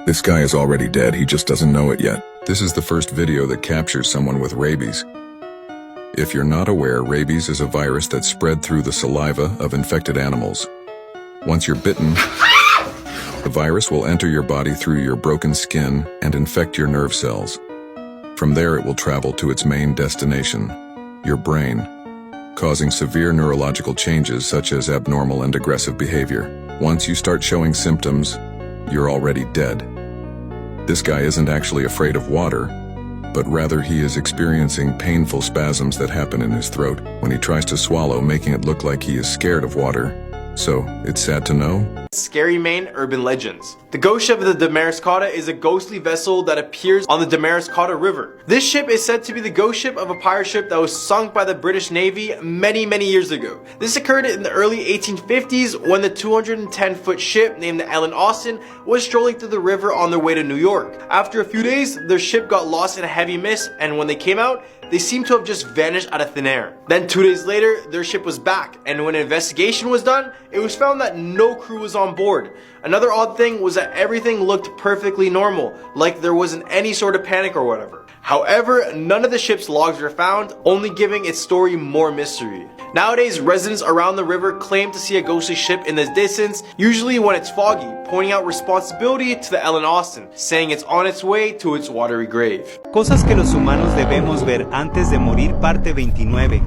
This guy is already dead, he just doesn't know it yet. This is the first video that captures someone with rabies. If you're not aware, rabies is a virus that's spread through the saliva of infected animals. Once you're bitten, the virus will enter your body through your broken skin and infect your nerve cells. From there, it will travel to its main destination, your brain, causing severe neurological changes such as abnormal and aggressive behavior. Once you start showing symptoms, you're already dead. This guy isn't actually afraid of water, but rather he is experiencing painful spasms that happen in his throat when he tries to swallow, making it look like he is scared of water. So, it's sad to know. Scary Maine urban legends. The ghost ship of the Damariscotta is a ghostly vessel that appears on the Damariscotta River. This ship is said to be the ghost ship of a pirate ship that was sunk by the British Navy many years ago. This occurred in the early 1850s when the 210-foot ship named the Ellen Austin was strolling through the river on their way to New York. After a few days, their ship got lost in a heavy mist, and when they came out, they seemed to have just vanished out of thin air. Then 2 days later, their ship was back, and when an investigation was done, it was found that no crew was on board. Another odd thing was that everything looked perfectly normal, like there wasn't any sort of panic or whatever. However, none of the ship's logs were found, only giving its story more mystery. Nowadays, residents around the river claim to see a ghostly ship in the distance, usually when it's foggy, pointing out responsibility to the Ellen Austin, saying it's on its way to its watery grave. Cosas que los humanos debemos ver antes de morir, parte 29.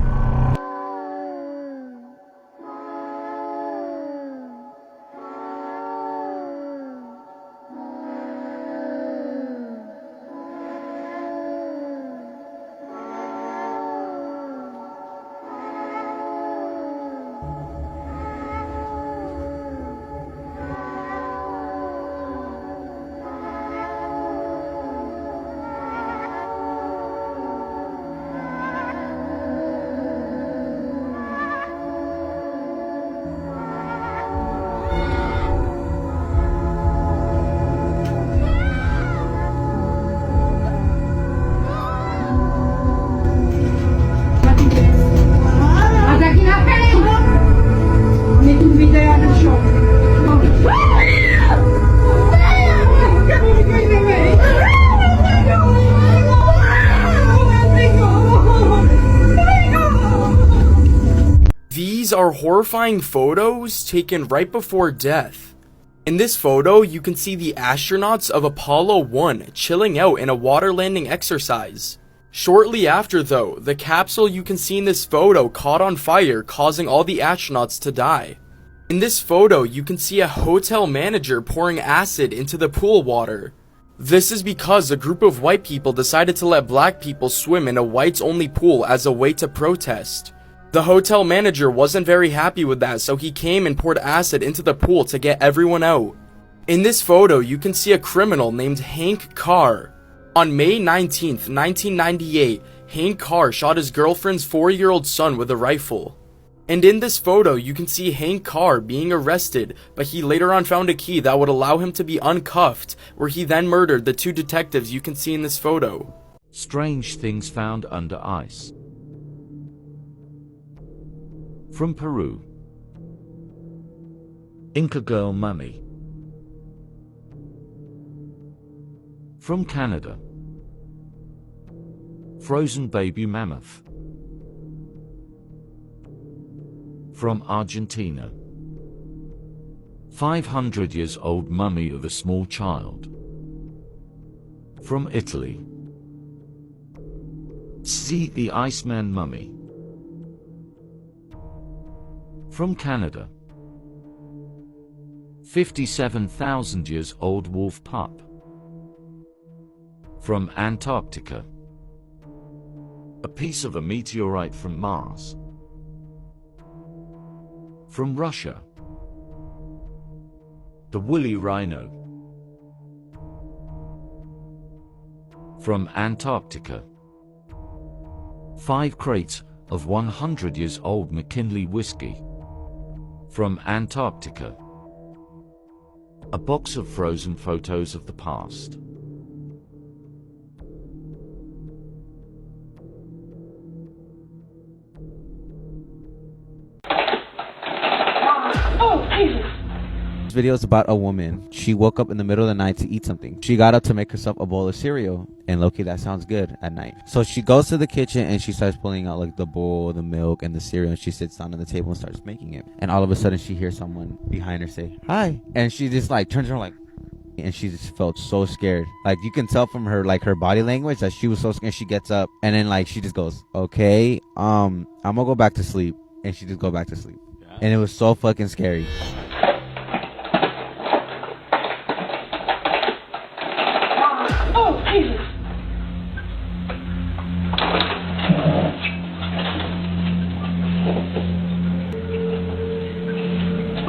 These are horrifying photos taken right before death. In this photo, you can see the astronauts of Apollo 1 chilling out in a water landing exercise. Shortly after though, the capsule you can see in this photo caught on fire, causing all the astronauts to die. In this photo, you can see a hotel manager pouring acid into the pool water. This is because a group of white people decided to let black people swim in a whites-only pool as a way to protest. The hotel manager wasn't very happy with that, so he came and poured acid into the pool to get everyone out. In this photo, you can see a criminal named Hank Carr. On May 19th, 1998, Hank Carr shot his girlfriend's 4-year-old son with a rifle. And in this photo, you can see Hank Carr being arrested, but he later on found a key that would allow him to be uncuffed, where he then murdered the 2 detectives you can see in this photo. Strange things found under ice. From Peru. Inca girl mummy. From Canada. Frozen baby mammoth. From Argentina. 500 years old mummy of a small child. From Italy. See the Iceman mummy. From Canada. 57,000 years old wolf pup. From Antarctica. A piece of a meteorite from Mars. From Russia. The woolly rhino. From Antarctica. 5 crates of 100 years old McKinley whiskey. From Antarctica. A box of frozen photos of the past. Oh, Jesus! This video is about a woman. She woke up in the middle of the night to eat something. She got up to make herself a bowl of cereal, and low-key, that sounds good at night. So she goes to the kitchen and she starts pulling out like the bowl, the milk, and the cereal, and she sits down on the table and starts making it. And all of a sudden she hears someone behind her say, "Hi." And she just like turns around like, and she just felt so scared. Like you can tell from her like her body language that she was so scared. She gets up and then like she just goes, "Okay, I'm gonna go back to sleep." And she just go back to sleep. And it was so fucking scary. Oh, Jesus.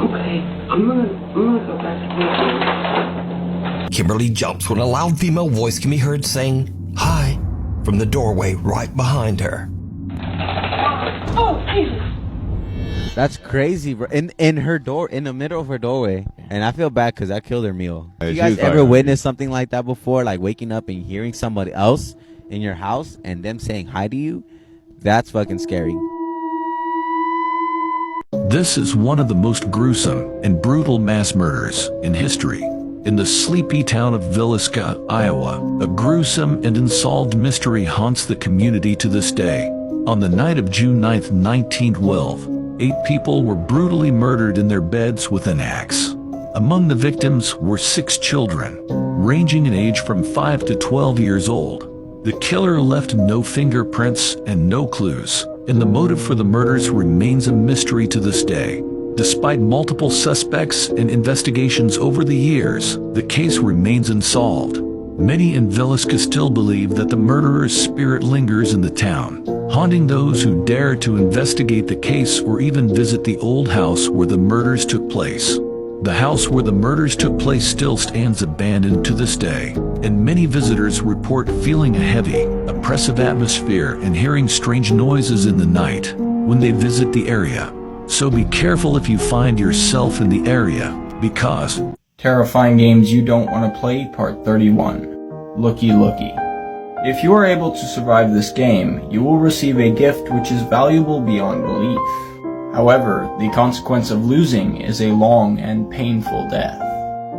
Okay, I'm gonna go back to sleep. Kimberly jumps when a loud female voice can be heard saying, "Hi," from the doorway right behind her. Oh, Jesus. That's crazy, bro. In her door, in the middle of her doorway. And I feel bad because that killed her meal. You guys ever witnessed something like that before? Like waking up and hearing somebody else in your house and them saying hi to you? That's fucking scary. This is one of the most gruesome and brutal mass murders in history. In the sleepy town of Villisca, Iowa, a gruesome and unsolved mystery haunts the community to this day. On the night of June 9th, 1912, 8 people were brutally murdered in their beds with an axe. Among the victims were 6 children, ranging in age from 5 to 12 years old. The killer left no fingerprints and no clues, and the motive for the murders remains a mystery to this day. Despite multiple suspects and investigations over the years, the case remains unsolved. Many in Villisca still believe that the murderer's spirit lingers in the town, haunting those who dare to investigate the case or even visit the old house where the murders took place. The house where the murders took place still stands abandoned to this day, and many visitors report feeling a heavy, oppressive atmosphere and hearing strange noises in the night when they visit the area. So be careful if you find yourself in the area, because Terrifying Games You Don't Want to Play Part 31. Looky Looky. If you are able to survive this game, you will receive a gift which is valuable beyond belief. However, the consequence of losing is a long and painful death.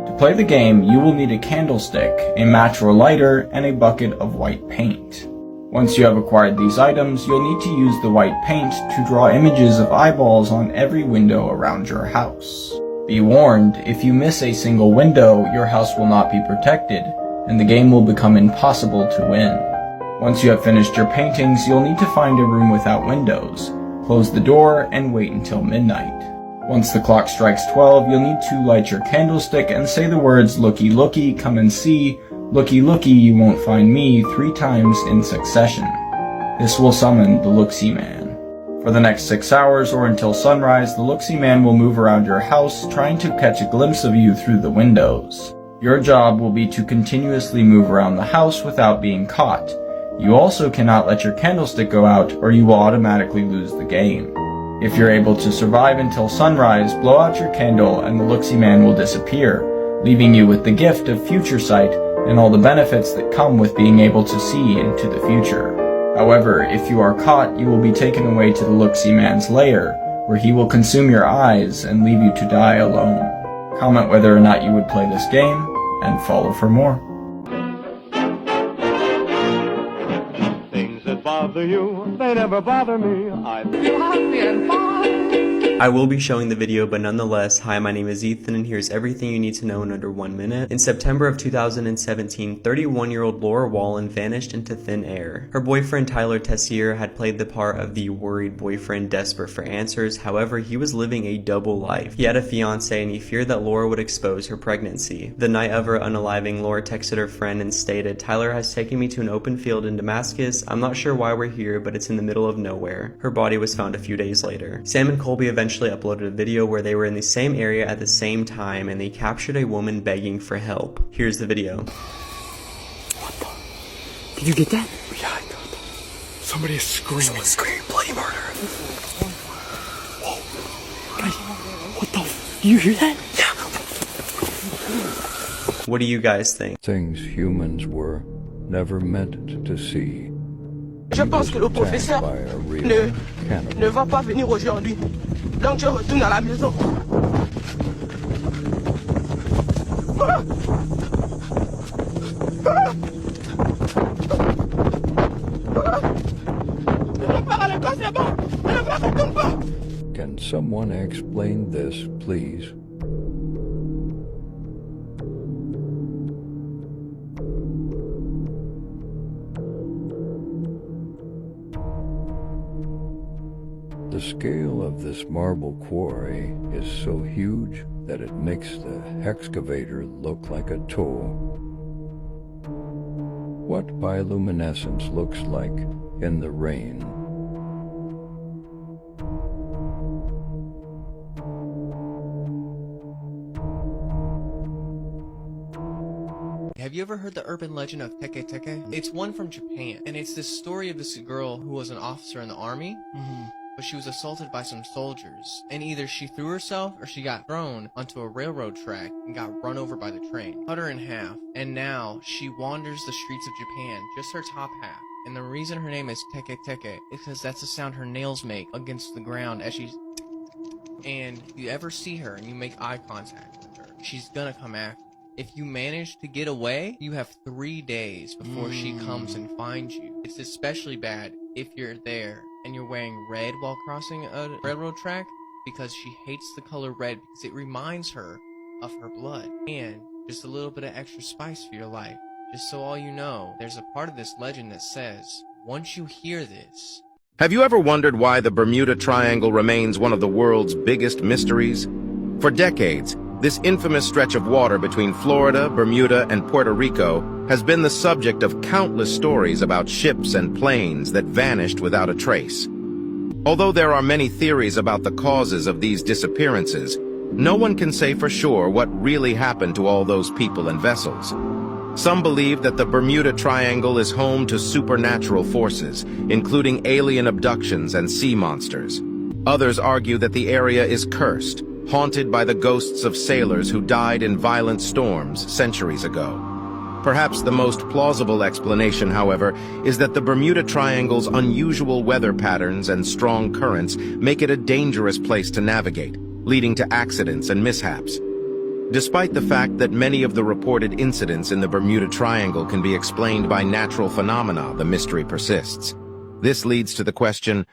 To play the game, you will need a candlestick, a match or lighter, and a bucket of white paint. Once you have acquired these items, you'll need to use the white paint to draw images of eyeballs on every window around your house. Be warned, if you miss a single window, your house will not be protected, and the game will become impossible to win. Once you have finished your paintings, you'll need to find a room without windows, close the door, and wait until midnight. Once the clock strikes 12, you'll need to light your candlestick and say the words "Looky looky, come and see, looky looky, you won't find me" 3 times in succession. This will summon the Looksee Man. For the next 6 hours or until sunrise, the Looksee Man will move around your house trying to catch a glimpse of you through the windows. Your job will be to continuously move around the house without being caught. You also cannot let your candlestick go out or you will automatically lose the game. If you're able to survive until sunrise, blow out your candle and the Looksee Man will disappear, leaving you with the gift of future sight and all the benefits that come with being able to see into the future. However, if you are caught, you will be taken away to the Looksee Man's lair, where he will consume your eyes and leave you to die alone. Comment whether or not you would play this game, and follow for more. Things that bother you, they never bother me. I will be showing the video, but nonetheless, hi, my name is Ethan, and here's everything you need to know in under 1 minute. In September of 2017, 31-year-old Laura Wallen vanished into thin air. Her boyfriend Tyler Tessier had played the part of the worried boyfriend desperate for answers. However, he was living a double life. He had a fiance, and he feared that Laura would expose her pregnancy. The night of her unaliving, Laura texted her friend and stated, "Tyler has taken me to an open field in Damascus. I'm not sure why we're here, but it's in the middle of nowhere." Her body was found a few days later. Sam and Colby eventually uploaded a video where they were in the same area at the same time and they captured a woman begging for help. Here's the video. What the? Did you get that? Yeah, I got that. Somebody is screaming. Someone's screaming bloody murder. Whoa. Guys, what the Do you hear that? Yeah. What do you guys think? Things humans were never meant to see. Je pense que le professeur ne va pas venir aujourd'hui. Donc je retourne à la maison. Can someone explain this, please? The scale of this marble quarry is so huge that it makes the excavator look like a toe. What bioluminescence looks like in the rain. Have you ever heard the urban legend of Teke Teke? It's one from Japan, and it's this story of this girl who was an officer in the army, but she was assaulted by some soldiers, and either she threw herself or she got thrown onto a railroad track and got run over by the train, cut her in half, and now she wanders the streets of Japan, just her top half. And the reason her name is Teke Teke is because that's the sound her nails make against the ground as she's... And if you ever see her and you make eye contact with her, she's gonna come after you. If you manage to get away, you have 3 days before she comes and finds you. It's especially bad if you're there and you're wearing red while crossing a railroad track, because she hates the color red because it reminds her of her blood. And just a little bit of extra spice for your life. Just so all you know, there's a part of this legend that says, once you hear this... Have you ever wondered why the Bermuda Triangle remains one of the world's biggest mysteries? For decades, this infamous stretch of water between Florida, Bermuda, and Puerto Rico has been the subject of countless stories about ships and planes that vanished without a trace. Although there are many theories about the causes of these disappearances, no one can say for sure what really happened to all those people and vessels. Some believe that the Bermuda Triangle is home to supernatural forces, including alien abductions and sea monsters. Others argue that the area is cursed, haunted by the ghosts of sailors who died in violent storms centuries ago. Perhaps the most plausible explanation, however, is that the Bermuda Triangle's unusual weather patterns and strong currents make it a dangerous place to navigate, leading to accidents and mishaps. Despite the fact that many of the reported incidents in the Bermuda Triangle can be explained by natural phenomena, the mystery persists. This leads to the question,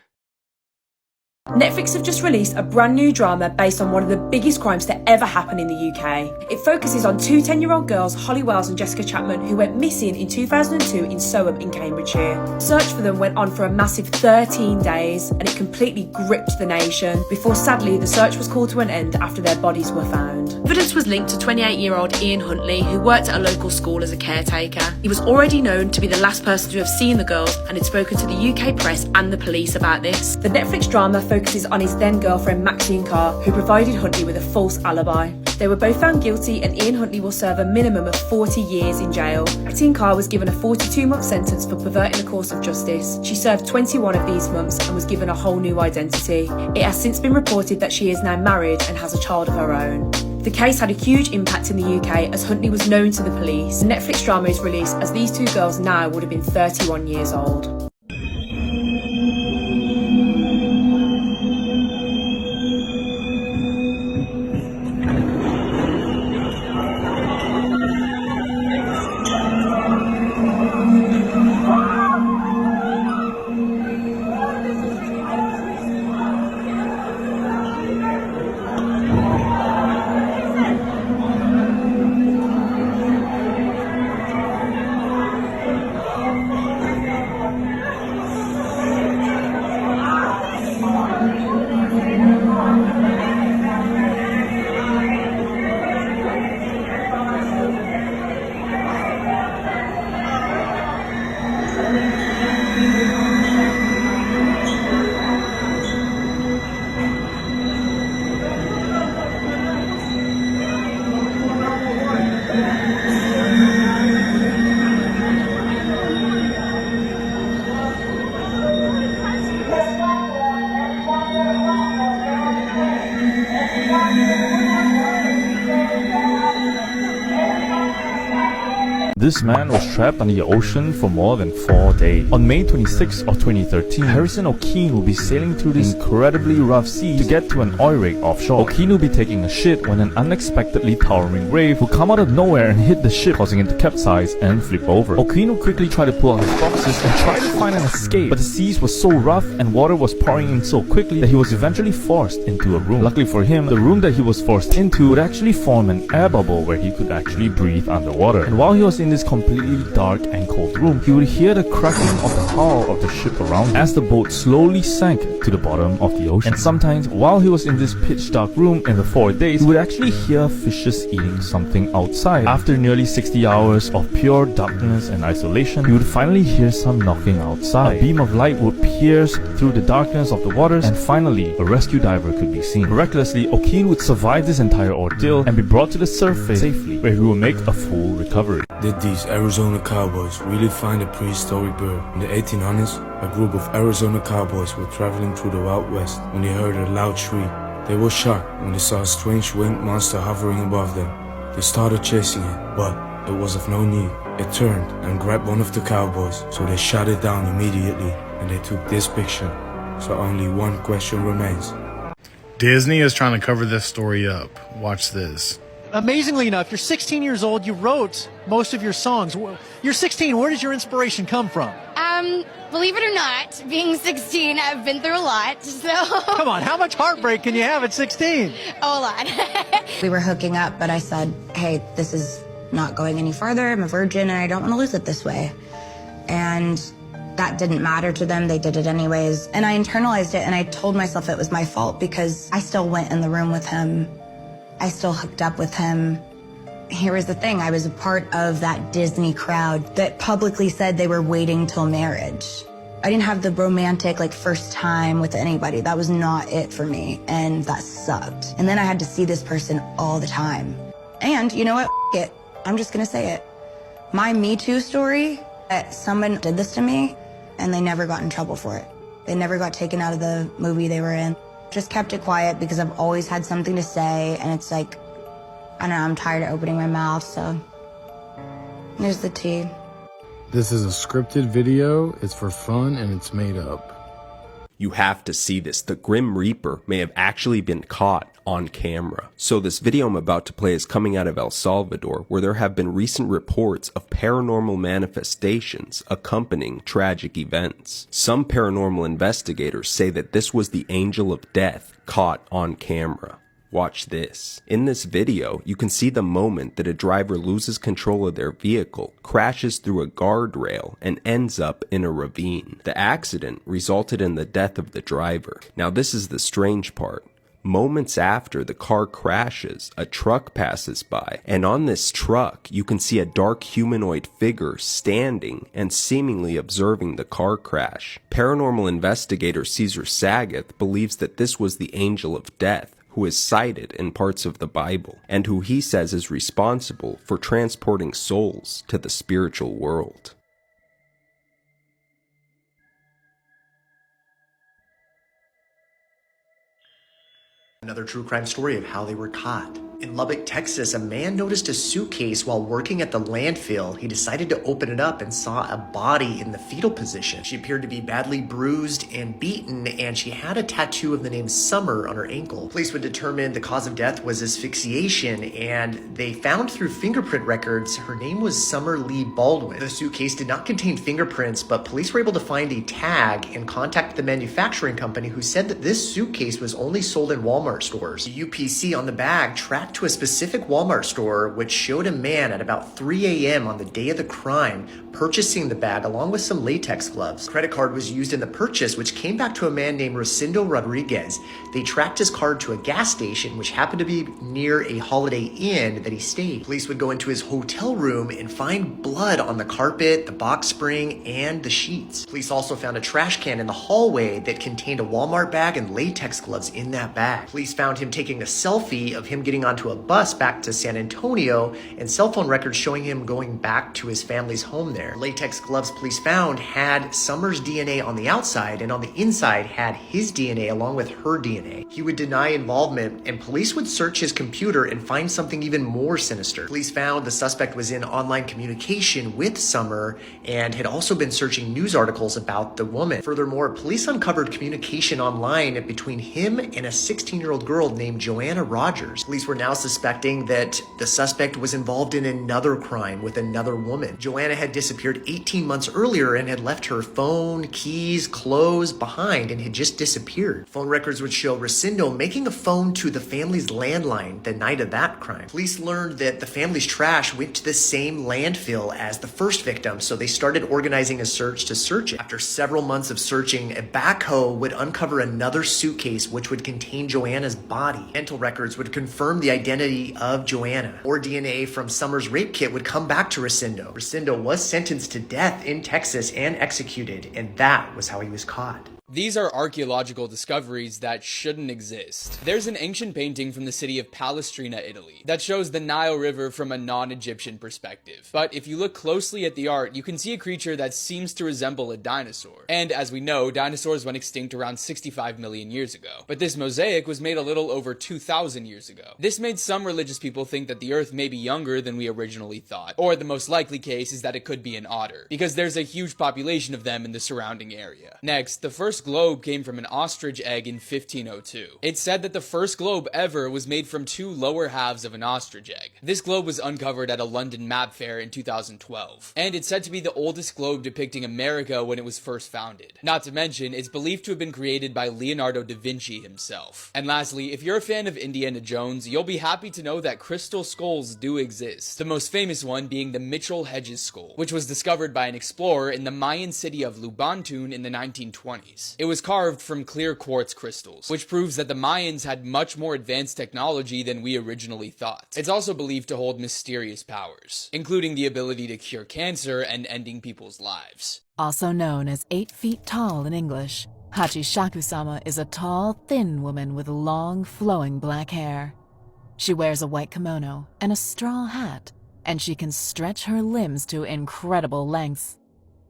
Netflix have just released a brand new drama based on one of the biggest crimes to ever happen in the UK. It focuses on two 10-year-old girls, Holly Wells and Jessica Chapman, who went missing in 2002 in Soham in Cambridgeshire. Search for them went on for a massive 13 days and it completely gripped the nation before sadly the search was called to an end after their bodies were found. Evidence was linked to 28-year-old Ian Huntley, who worked at a local school as a caretaker. He was already known to be the last person to have seen the girls and had spoken to the UK press and the police about this. The Netflix drama focuses on his then-girlfriend Maxine Carr, who provided Huntley with a false alibi. They were both found guilty and Ian Huntley will serve a minimum of 40 years in jail. Maxine Carr was given a 42-month sentence for perverting the course of justice. She served 21 of these months and was given a whole new identity. It has since been reported that she is now married and has a child of her own. The case had a huge impact in the UK as Huntley was known to the police. The Netflix drama is released as these two girls now would have been 31 years old. This man was trapped on the ocean for more than 4 days. On May 26 of 2013, Harrison O'Keene will be sailing through this incredibly rough sea to get to an oil rig offshore. O'Keene will be taking a shit when an unexpectedly towering wave will come out of nowhere and hit the ship, causing it to capsize and flip over. O'Keene will quickly try to pull out his boxes and try to find an escape, but the seas were so rough and water was pouring in so quickly that he was eventually forced into a room. Luckily for him, the room that he was forced into would actually form an air bubble where he could actually breathe underwater. And while he was in this completely dark and cold room, he would hear the cracking of the hull of the ship around him as the boat slowly sank to the bottom of the ocean. And sometimes, while he was in this pitch dark room in the 4 days, he would actually hear fishes eating something outside. After nearly 60 hours of pure darkness and isolation, he would finally hear some knocking outside. A beam of light would pierce through the darkness of the waters, and finally, a rescue diver could be seen. Miraculously, O'Keene would survive this entire ordeal and be brought to the surface safely, where he will make a full recovery. Did these Arizona cowboys really find a prehistoric bird? In the 1800s, a group of Arizona cowboys were traveling through the Wild West when they heard a loud shriek. They were shocked when they saw a strange winged monster hovering above them. They started chasing it, but it was of no need. It turned and grabbed one of the cowboys, so they shot it down immediately, and they took this picture. So only one question remains. Disney is trying to cover this story up. Watch this. Amazingly enough, you're 16 years old. You wrote most of your songs. You're 16. Where does your inspiration come from? Believe it or not, being 16, I've been through a lot, so... Come on, how much heartbreak can you have at 16? Oh, a lot. We were hooking up, but I said, hey, this is not going any farther. I'm a virgin, and I don't want to lose it this way. And that didn't matter to them. They did it anyways. And I internalized it, and I told myself it was my fault because I still went in the room with him. I still hooked up with him. Here was the thing. I was a part of that Disney crowd that publicly said they were waiting till marriage. I didn't have the romantic, first time with anybody. That was not it for me, and that sucked. And then I had to see this person all the time. And you know what? F it. I'm just gonna say it. My Me Too story, that someone did this to me, and they never got in trouble for it. They never got taken out of the movie they were in. Just kept it quiet because I've always had something to say, and it's like, I don't know, I'm tired of opening my mouth, so there's the tea. This is a scripted video, it's for fun, and it's made up. You have to see this. The Grim Reaper may have actually been caught on camera. So this video I'm about to play is coming out of El Salvador, where there have been recent reports of paranormal manifestations accompanying tragic events. Some paranormal investigators say that this was the angel of death caught on camera. Watch this. In this video, you can see the moment that a driver loses control of their vehicle, crashes through a guardrail, and ends up in a ravine. The accident resulted in the death of the driver. Now this is the strange part. Moments after the car crashes, a truck passes by, and on this truck, you can see a dark humanoid figure standing and seemingly observing the car crash. Paranormal investigator Caesar Sagat believes that this was the angel of death, who is cited in parts of the Bible, and who he says is responsible for transporting souls to the spiritual world. Another true crime story of how they were caught. In Lubbock, Texas, a man noticed a suitcase while working at the landfill. He decided to open it up and saw a body in the fetal position. She appeared to be badly bruised and beaten, and she had a tattoo of the name Summer on her ankle. Police would determine the cause of death was asphyxiation, and they found through fingerprint records her name was Summer Lee Baldwin. The suitcase did not contain fingerprints, but police were able to find a tag and contact the manufacturing company, who said that this suitcase was only sold in Walmart stores. The UPC on the bag tracked to a specific Walmart store, which showed a man at about 3 a.m. on the day of the crime purchasing the bag along with some latex gloves. Credit card was used in the purchase, which came back to a man named Rosendo Rodriguez. They tracked his card to a gas station, which happened to be near a Holiday Inn that he stayed. Police would go into his hotel room and find blood on the carpet, the box spring, and the sheets. Police also found a trash can in the hallway that contained a Walmart bag and latex gloves in that bag. Police found him taking a selfie of him getting onto onto a bus back to San Antonio, and cell phone records showing him going back to his family's home there. Latex gloves police found had Summers' DNA on the outside, and on the inside had his DNA along with her DNA. He would deny involvement, and police would search his computer and find something even more sinister. Police found the suspect was in online communication with Summer and had also been searching news articles about the woman. Furthermore, police uncovered communication online between him and a 16-year-old girl named Joanna Rogers. Police were now suspecting that the suspect was involved in another crime with another woman. Joanna had disappeared 18 months earlier and had left her phone, keys, clothes behind and had just disappeared. Phone records would show Rosendo making a phone to the family's landline the night of that crime. Police learned that the family's trash went to the same landfill as the first victim, so they started organizing a search to search it. After several months of searching, a backhoe would uncover another suitcase which would contain Joanna's body. Dental records would confirm the identity of Joanna. More DNA from Summers' rape kit would come back to Rosendo. Rosendo was sentenced to death in Texas and executed, and that was how he was caught. These are archaeological discoveries that shouldn't exist. There's an ancient painting from the city of Palestrina, Italy, that shows the Nile River from a non-Egyptian perspective. But if you look closely at the art, you can see a creature that seems to resemble a dinosaur. And as we know, dinosaurs went extinct around 65 million years ago. But this mosaic was made a little over 2,000 years ago. This made some religious people think that the Earth may be younger than we originally thought. Or the most likely case is that it could be an otter, because there's a huge population of them in the surrounding area. Next, the first globe came from an ostrich egg in 1502. It's said that the first globe ever was made from two lower halves of an ostrich egg. This globe was uncovered at a London map fair in 2012, and it's said to be the oldest globe depicting America when it was first founded. Not to mention, it's believed to have been created by Leonardo da Vinci himself. And lastly, if you're a fan of Indiana Jones, you'll be happy to know that crystal skulls do exist, the most famous one being the Mitchell Hedges skull, which was discovered by an explorer in the Mayan city of Lubantun in the 1920s. It was carved from clear quartz crystals, which proves that the Mayans had much more advanced technology than we originally thought. It's also believed to hold mysterious powers, including the ability to cure cancer and ending people's lives. Also known as 8 feet tall in English, Hachishaku-sama is a tall, thin woman with long, flowing black hair. She wears a white kimono and a straw hat, and she can stretch her limbs to incredible lengths.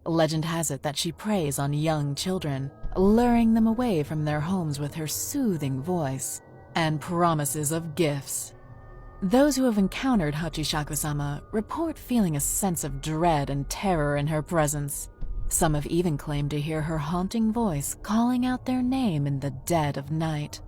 Legend has it that she preys on young children, luring them away from their homes with her soothing voice and promises of gifts. Those who have encountered Hachishaku-sama report feeling a sense of dread and terror in her presence. Some have even claimed to hear her haunting voice calling out their name in the dead of night.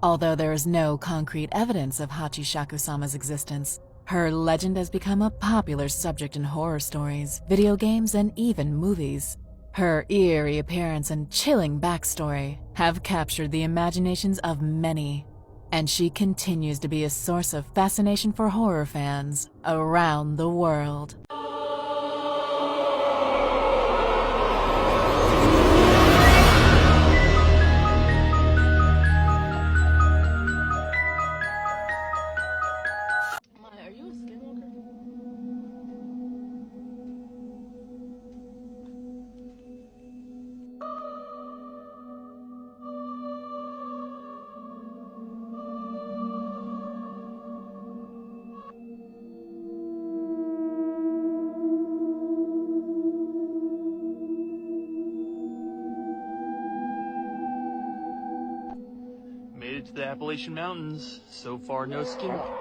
Although there is no concrete evidence of Hachishaku-sama's existence, her legend has become a popular subject in horror stories, video games, and even movies. Her eerie appearance and chilling backstory have captured the imaginations of many, and she continues to be a source of fascination for horror fans around the world. Made it to the Appalachian Mountains. So far, no skinwalker.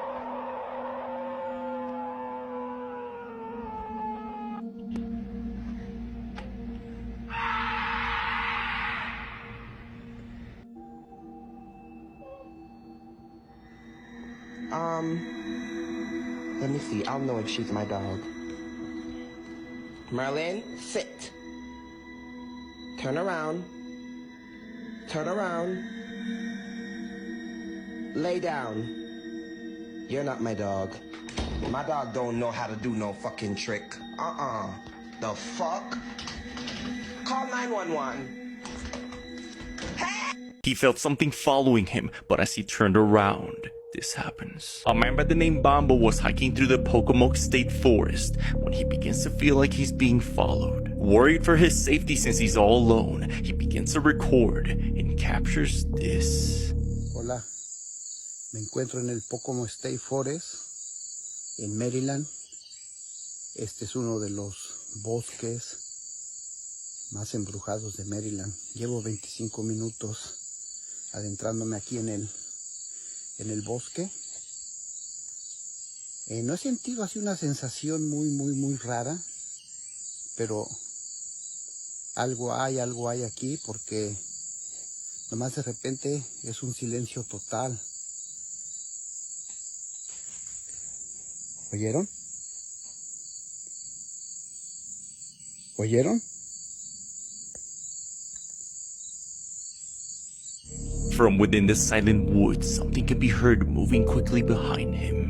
Let me see. I'll know if she's my dog. Merlin, sit. Turn around. Turn around. Lay down. You're not my dog. My dog don't know how to do no fucking trick. The fuck? Call 911. He felt something following him, but as he turned around, this happens. A man by the name Bambo was hiking through the Pocomoke State Forest when he begins to feel like he's being followed. Worried for his safety since he's all alone, he begins to record and captures this. Hola. Me encuentro en el Pocomo State Forest, en Maryland. Este es uno de los bosques más embrujados de Maryland. Llevo 25 minutos adentrándome aquí en el bosque. No he sentido así una sensación muy rara, pero algo hay aquí, porque nomás de repente es un silencio total. ¿Oyeron? ¿Oyeron? From within the silent woods, something can be heard moving quickly behind him.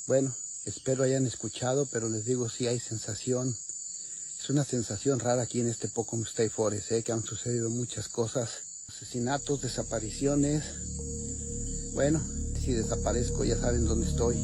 Bueno, espero hayan escuchado, pero les digo, sí hay sensación. Es una sensación rara aquí en este Pocomo State Forest, que han sucedido muchas cosas. Asesinatos, desapariciones. Bueno, si desaparezco ya saben dónde estoy,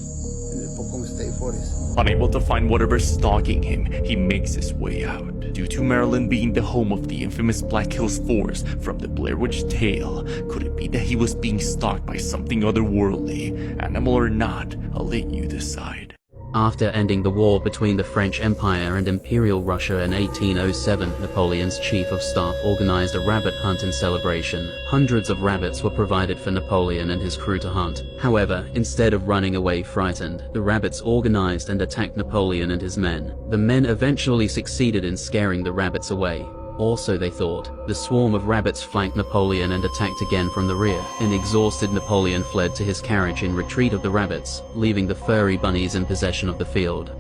en el Pocomo State Forest. Unable to find whatever's stalking him, he makes his way out. Due to Maryland being the home of the infamous Black Hills Forest from the Blair Witch Tale, could it be that he was being stalked by something otherworldly? Animal or not, I'll let you decide. After ending the war between the French Empire and Imperial Russia in 1807, Napoleon's chief of staff organized a rabbit hunt in celebration. Hundreds of rabbits were provided for Napoleon and his crew to hunt. However, instead of running away frightened, the rabbits organized and attacked Napoleon and his men. The men eventually succeeded in scaring the rabbits away. Or so they thought. The swarm of rabbits flanked Napoleon and attacked again from the rear. An exhausted Napoleon fled to his carriage in retreat of the rabbits, leaving the furry bunnies in possession of the field.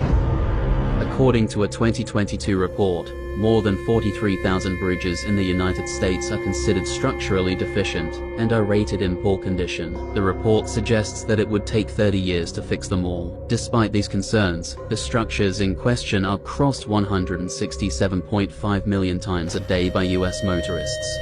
According to a 2022 report, more than 43,000 bridges in the United States are considered structurally deficient and are rated in poor condition. The report suggests that it would take 30 years to fix them all. Despite these concerns, the structures in question are crossed 167.5 million times a day by US motorists.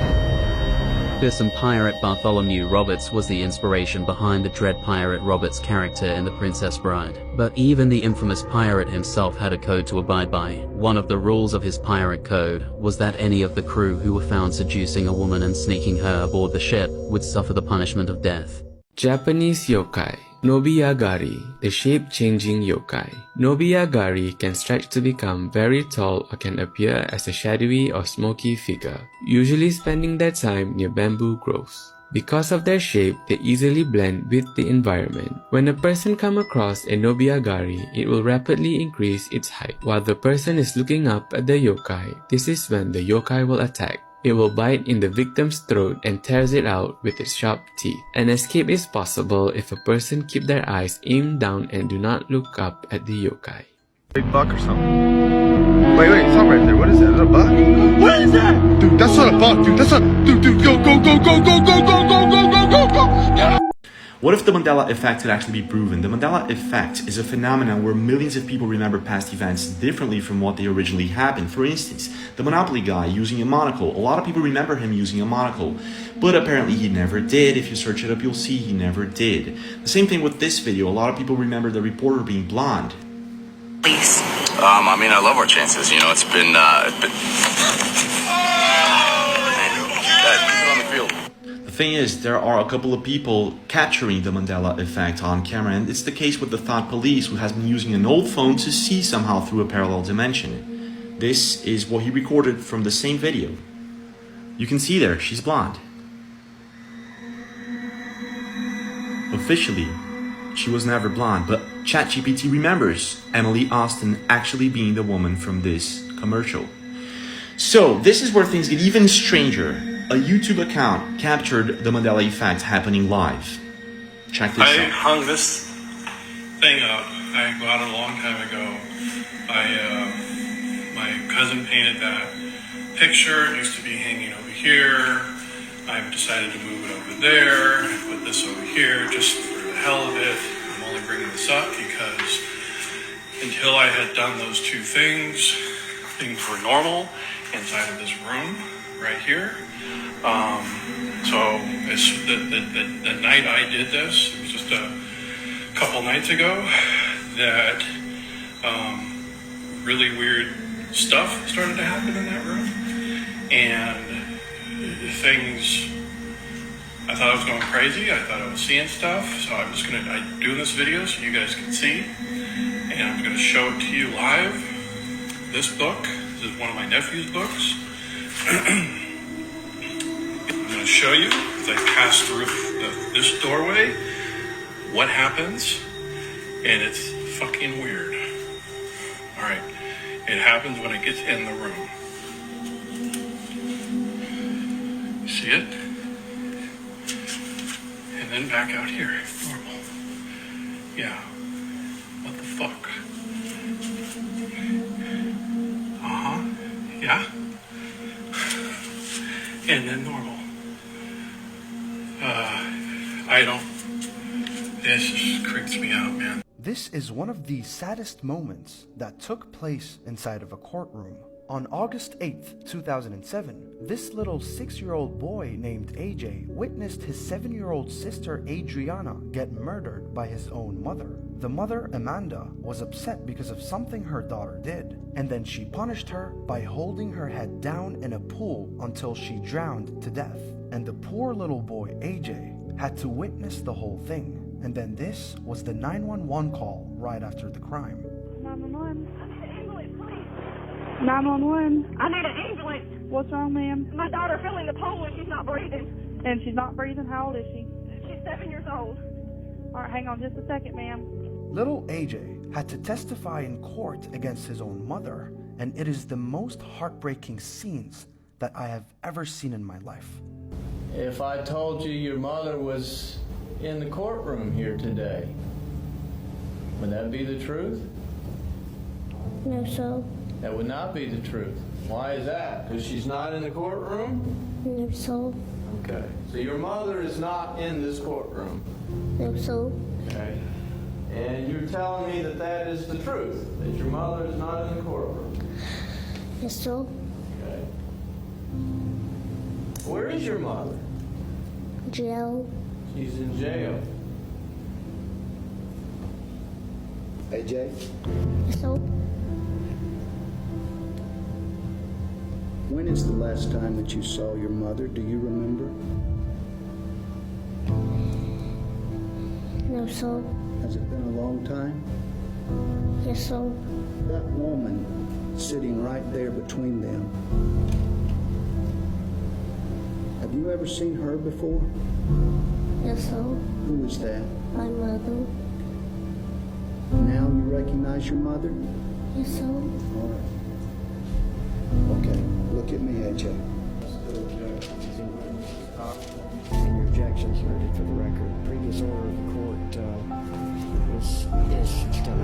Fearsome pirate Bartholomew Roberts was the inspiration behind the dread pirate Roberts character in The Princess Bride. But even the infamous pirate himself had a code to abide by. One of the rules of his pirate code was that any of the crew who were found seducing a woman and sneaking her aboard the ship would suffer the punishment of death. Japanese yokai. Nobiyagari, the shape-changing yokai. Nobiyagari can stretch to become very tall or can appear as a shadowy or smoky figure, usually spending their time near bamboo groves. Because of their shape, they easily blend with the environment. When a person comes across a Nobiyagari, it will rapidly increase its height. While the person is looking up at the yokai, this is when the yokai will attack. It will bite in the victim's throat and tears it out with its sharp teeth. An escape is possible if a person keep their eyes aimed down and do not look up at the yokai. Big buck or something. Wait, stop right there. What is that? Is that a buck? What is that? Dude, that's not a buck, dude. That's not. Dude, go. Yeah. What if the Mandela effect could actually be proven? The Mandela effect is a phenomenon where millions of people remember past events differently from what they originally happened. For instance, the Monopoly guy using a monocle. A lot of people remember him using a monocle, but apparently he never did. If you search it up, you'll see he never did. The same thing with this video. A lot of people remember the reporter being blonde. Please. I mean, I love our chances. You know, it's been on the field. The thing is, there are a couple of people capturing the Mandela effect on camera, and it's the case with the Thought Police, who has been using an old phone to see somehow through a parallel dimension. This is what he recorded from the same video. You can see there, she's blonde. Officially, she was never blonde, but ChatGPT remembers Emily Austin actually being the woman from this commercial. So, this is where things get even stranger. A YouTube account captured the Mandela effect happening live. Check this out. I hung this thing up. I got it a long time ago. My cousin painted that picture. It used to be hanging over here. I've decided to move it over there. I put this over here just for the hell of it. I'm only bringing this up because until I had done those two things, things were normal inside of this room right here. So it's the night I did this, it was just a couple nights ago, that really weird stuff started to happen in that room, and things I thought I was going crazy. I thought I was seeing stuff. So I'm doing this video so you guys can see. And I'm gonna show it to you live. This book, this is one of my nephew's books. I'm gonna show you, as I pass through this doorway, what happens. And it's fucking weird. All right, it happens when it gets in the room. You see it? And then back out here, normal. Yeah, what the fuck? Uh-huh, yeah. And then normal. This just creeps me out, man. This is one of the saddest moments that took place inside of a courtroom. On August 8th, 2007, this little 6-year-old boy named AJ witnessed his 7-year-old sister Adriana get murdered by his own mother. The mother, Amanda, was upset because of something her daughter did, and then she punished her by holding her head down in a pool until she drowned to death. And the poor little boy, AJ, had to witness the whole thing. And then this was the 911 call right after the crime. 911. I need an ambulance, please. 911. I need an ambulance. What's wrong, ma'am? My daughter fell in the pool and she's not breathing. And she's not breathing? How old is she? She's 7 years old. All right, hang on just a second, ma'am. Little AJ had to testify in court against his own mother, and it is the most heartbreaking scenes that I have ever seen in my life. If I told you your mother was in the courtroom here today, would that be the truth? No, sir. That would not be the truth. Why is that? Because she's not in the courtroom? No, sir. Okay. So your mother is not in this courtroom? No, sir. Okay. And you're telling me that that is the truth, that your mother is not in the courtroom? Yes, sir. Okay. Where is your mother? Jail. She's in jail. AJ? Yes, sir. When is the last time that you saw your mother? Do you remember? No, sir. Has it been a long time? Yes, sir. That woman sitting right there between them. Have you ever seen her before? Yes, sir. Who is that? My mother. Now you recognize your mother? Yes, sir. All right. Okay, look at me, AJ. And your objections noted for the record. Previous order of the court is still